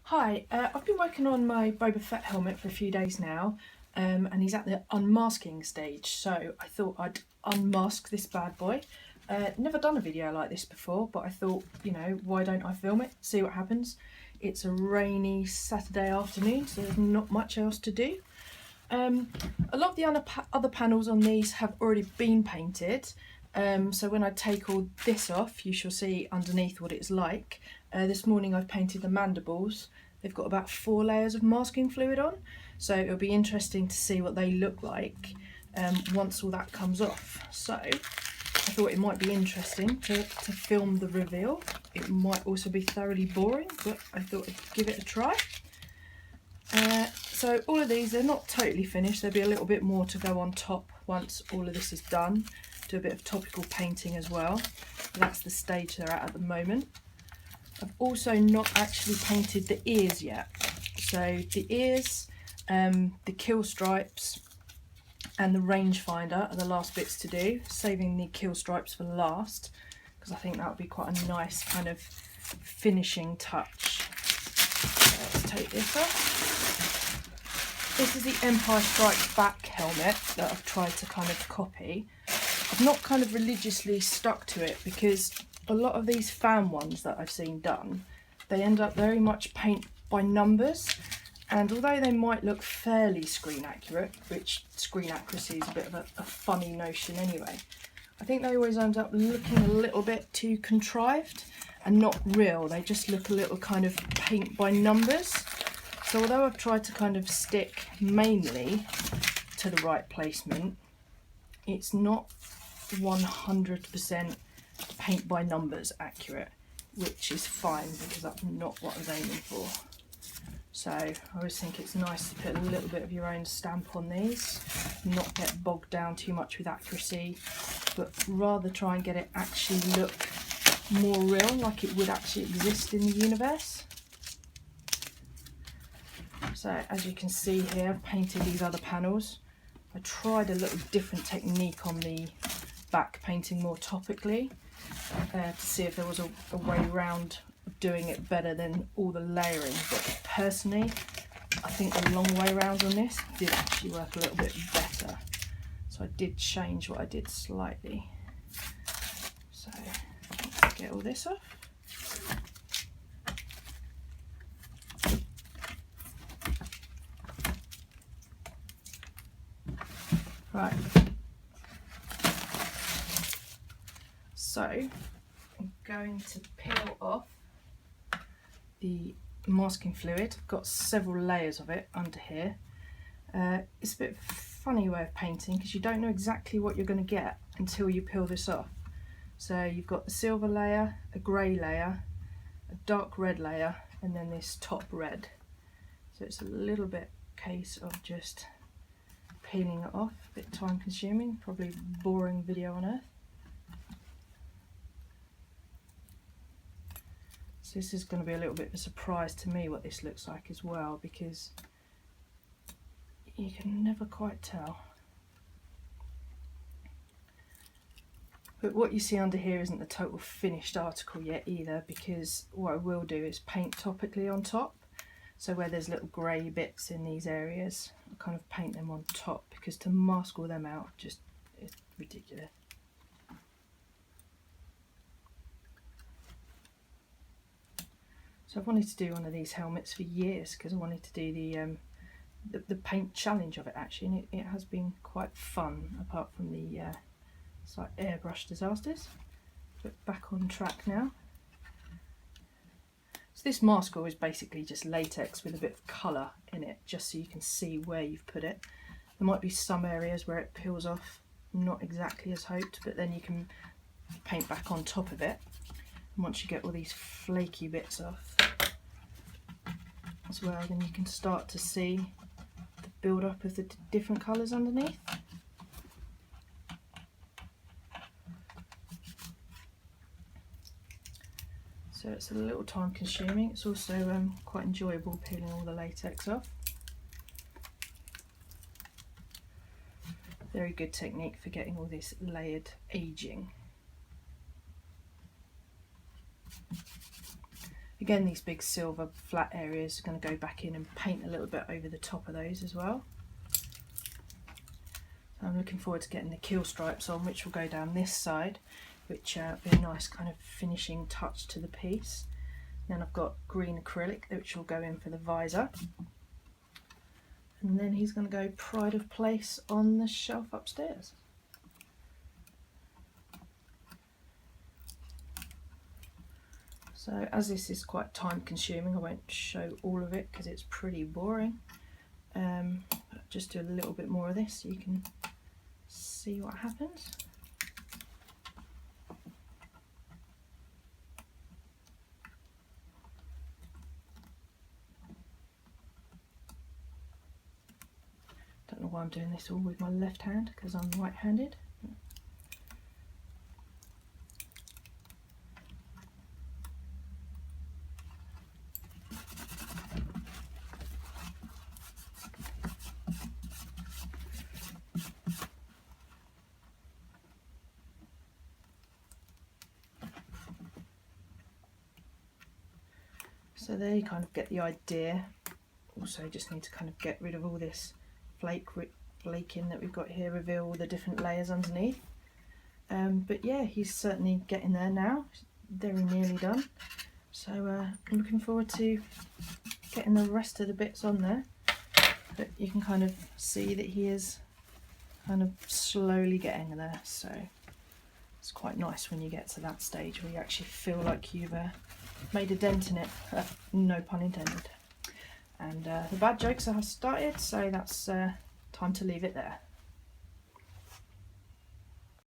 Hi, I've been working on my Boba Fett helmet for a few days now, and he's at the unmasking stage, so I thought I'd unmask this bad boy. Never done a video like this before, but I thought, why don't I film it, see what happens. It's a rainy Saturday afternoon, so there's not much else to do. A lot of the other panels on these have already been painted, so when I take all this off, you shall see underneath what it's like. This morning I've painted the mandibles. They've got about 4 layers of masking fluid on, so it'll be interesting to see what they look like once all that comes off. So I thought it might be interesting to film the reveal. It might also be thoroughly boring, but I thought I'd give it a try. So all of these, they're not totally finished. There'll be a little bit more to go on top once all of this is done. Do a bit of topical painting as well. That's the stage they're at the moment. I've also not actually painted the ears yet. So the ears, the kill stripes and the rangefinder are the last bits to do, saving the kill stripes for last, because I think that would be quite a nice kind of finishing touch. So let's take this off. This is the Empire Strikes Back helmet that I've tried to kind of copy. I've not kind of religiously stuck to it because a lot of these fan ones that I've seen done, they end up very much paint by numbers, and although they might look fairly screen accurate, which screen accuracy is a bit of a funny notion anyway, I think they always end up looking a little bit too contrived and not real. They just look a little kind of paint by numbers. So although I've tried to kind of stick mainly to the right placement, it's not 100% paint by numbers accurate, which is fine because that's not what I was aiming for. So I always think it's nice to put a little bit of your own stamp on these, not get bogged down too much with accuracy, but rather try and get it actually look more real, like it would actually exist in the universe. So as you can see here, I've painted these other panels. I tried a little different technique on the back, painting more topically, to see if there was a way around doing it better than all the layering. But personally, I think the long way around on this did actually work a little bit better. So I did change what I did slightly. So let's get all this off. Right, so I'm going to peel off the masking fluid. I've got several layers of it under here. It's a bit of a funny way of painting because you don't know exactly what you're going to get until you peel this off. So you've got the silver layer, a grey layer, a dark red layer, and then this top red. So it's a little bit case of just peeling it off, a bit time consuming, probably boring video on earth. So this is going to be a little bit of a surprise to me what this looks like as well, because you can never quite tell. But what you see under here isn't the total finished article yet either, because what I will do is paint topically on top. So where there's little grey bits in these areas, I'll kind of paint them on top, because to mask all them out just is ridiculous. So I've wanted to do one of these helmets for years because I wanted to do the paint challenge of it actually, and it has been quite fun apart from the slight airbrush disasters. But back on track now. So this masker is basically just latex with a bit of colour in it, just so you can see where you've put it. There might be some areas where it peels off not exactly as hoped, but then you can paint back on top of it. And once you get all these flaky bits off as well, then you can start to see the build up of the different colours underneath. So it's a little time consuming. It's also quite enjoyable peeling all the latex off. Very good technique for getting all this layered aging. Again, these big silver flat areas, are going to go back in and paint a little bit over the top of those as well. So I'm looking forward to getting the keel stripes on, which will go down this side, which will be a nice kind of finishing touch to the piece. Then I've got green acrylic, which will go in for the visor. And then he's going to go pride of place on the shelf upstairs. So as this is quite time consuming, I won't show all of it because it's pretty boring. But just do a little bit more of this so you can see what happens. Don't know why I'm doing this all with my left hand, because I'm right-handed. So there you kind of get the idea. Also just need to kind of get rid of all this flaking that we've got here, reveal all the different layers underneath. But yeah, he's certainly getting there now, very nearly done. So I'm looking forward to getting the rest of the bits on there. But you can kind of see that he is kind of slowly getting there, so it's quite nice when you get to that stage where you actually feel like you've made a dent in it, no pun intended. And the bad jokes are started, so that's time to leave it there.